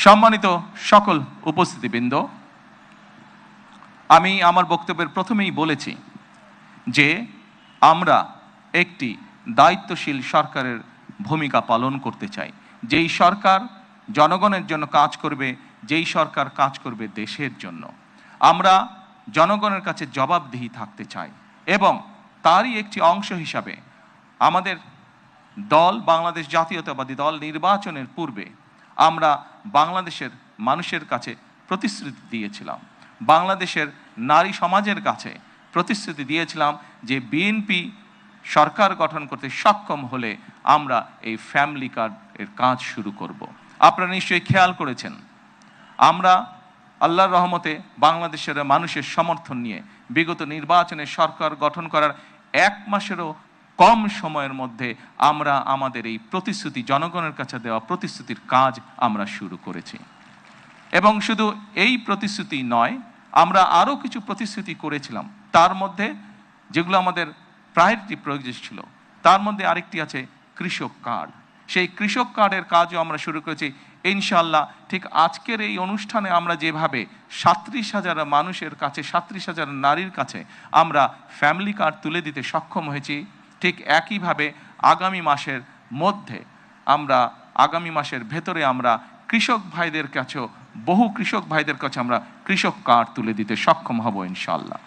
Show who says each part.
Speaker 1: সম্মানিত সকল উপস্থিতিবৃন্দ, আমি আমার বক্তব্যের প্রথমেই বলেছি যে আমরা একটি দায়িত্বশীল সরকারের ভূমিকা পালন করতে চাই, যেই সরকার জনগণের জন্য কাজ করবে, যেই সরকার কাজ করবে দেশের জন্য। আমরা জনগণের কাছে জবাবদিহি থাকতে চাই এবং তারই একটি অংশ হিসাবে আমাদের দল, বাংলাদেশ জাতীয়তাবাদী দল, নির্বাচনের পূর্বে আমরা বাংলাদেশের মানুষের কাছে প্রতিশ্রুতি দিয়েছিলাম, বাংলাদেশের নারী সমাজের কাছে প্রতিশ্রুতি দিয়েছিলাম যে বিএনপি সরকার গঠন করতে সক্ষম হলে আমরা এই ফ্যামিলি কার্ডের কাজ শুরু করব। আপনারা নিশ্চয়ই খেয়াল করেছেন, আমরা আল্লাহর রহমতে বাংলাদেশের মানুষের সমর্থন নিয়ে বিগত নির্বাচনে সরকার গঠন করার 1 মাসেরও কম সময়ের মধ্যে আমরা আমাদের এই প্রতিশ্রুতি, জনগণের কাছে দেওয়া প্রতিশ্রুতির কাজ আমরা শুরু করেছি। এবং শুধু এই প্রতিশ্রুতি নয়, আমরা আরও কিছু প্রতিশ্রুতি করেছিলাম, তার মধ্যে যেগুলো আমাদের প্রায়োরিটি প্রয়োজন ছিল, তার মধ্যে আরেকটি আছে কৃষক কার্ড। সেই কৃষক কার্ডের কাজও আমরা শুরু করেছি ইনশাআল্লাহ। ঠিক আজকের এই অনুষ্ঠানে আমরা যেভাবে 37,000 মানুষের কাছে, 37,000 নারীর কাছে আমরা ফ্যামিলি কার্ড তুলে দিতে সক্ষম হয়েছি, ঠিক একইভাবে আগামী মাসের ভেতরে আমরা কৃষক ভাইদের কাছেও, বহু কৃষক ভাইদের কাছে আমরা কৃষক কার্ড তুলে দিতে সক্ষম হব ইনশাআল্লাহ।